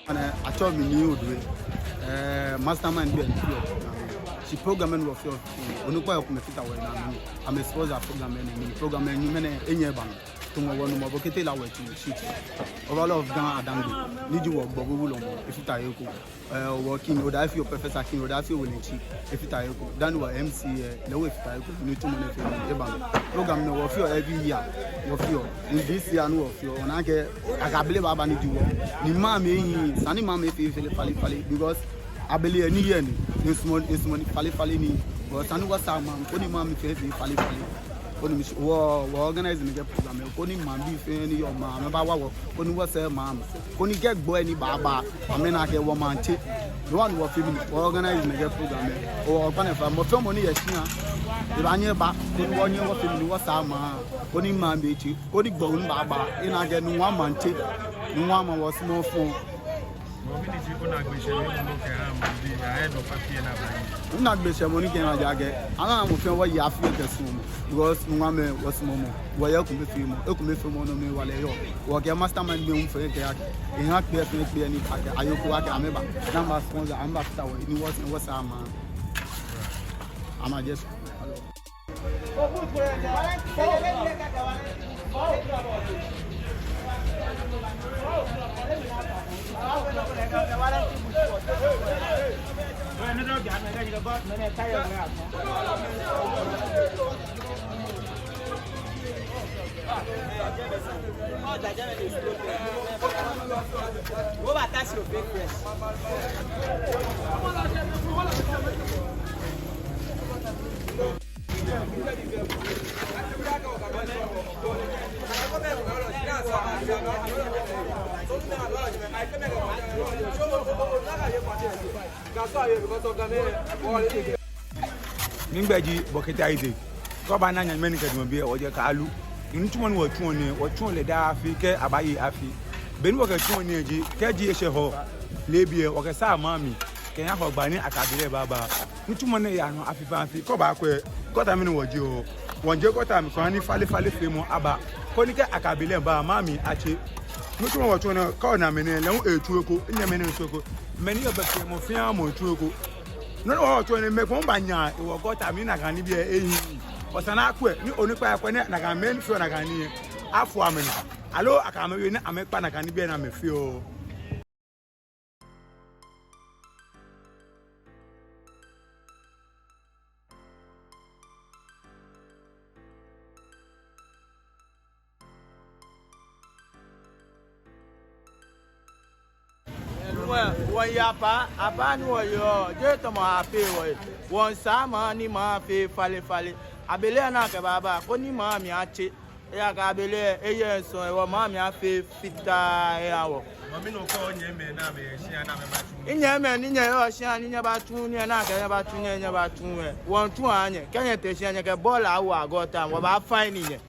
I told me new way. Mastermind be she programming of your Nungua Kpelejoo&Homowo. I'm a sponsor programming you many any bang to my one more bucket away to shoot. All of them are need you work Bobu if you tie working or if your professor king or if you will cheap if you tie then what MC no if I need to money program no of your every year of your in this year no of your I believe I need to work. Ni mama Sani mama if you feel because I believe any year is money fali ni but Sani was our mom only mama if you fali only organizing the program only mom be any your mom about what only was a mom only get boy any baba I mean I get woman the one who organizing the program or from money if I never couldn't one year was our mom only man be cheap only bone baba in I get no one man take no one was more for not be money came a jacket. I don't know what you have to assume because Nungua was Momo. Why you could be from one of me while you walk your mastermind doing for a cat. In not be any packet. I you walk a member. Number sponsor, I'm back tower. It was our man. I'm just What about that's your big friend? Ningbaji boketa ide ko ba nanya meni ka dum bi o je ka alu ntumon wo tun le da afi ke abayi afi beni wo ka tun ni ji ke ji ehye ho lebie o ka sa mami ke ya ho gba ni akabire baba ntumon ne ya no afi fa afi ko ba ko ta meni wo ji o wonje ko ta mi ko ni fale fe mo aba ko ni ke akabile ba mami ache ntumon wo tun ko na meni le etu eko nya meni so ko meni obafe mo fi am etu eko no to ni me ko banya e wo gota mi na kan ni bi ehin osana akwe ni onipa akwe na kan men fi na kan ni afu amena alo aka me ni amepa na kan ni bi na me fi o One yapa, apa ni yo, je to ma pe wo. One sama ni ma pe fale. Abele na ke baba, ko ni ma mi ache. E aka abele eye so e wo ma mi afe fita e awo. Mo mi no ko nye me na me hia na me ba tu. Inye me ni nye yo hia ni nye ba tu ni na ke ba tu nye ba tu e. Won tu anye, kenye te hia nye ke ball awo agota, wo ba fine ni nye.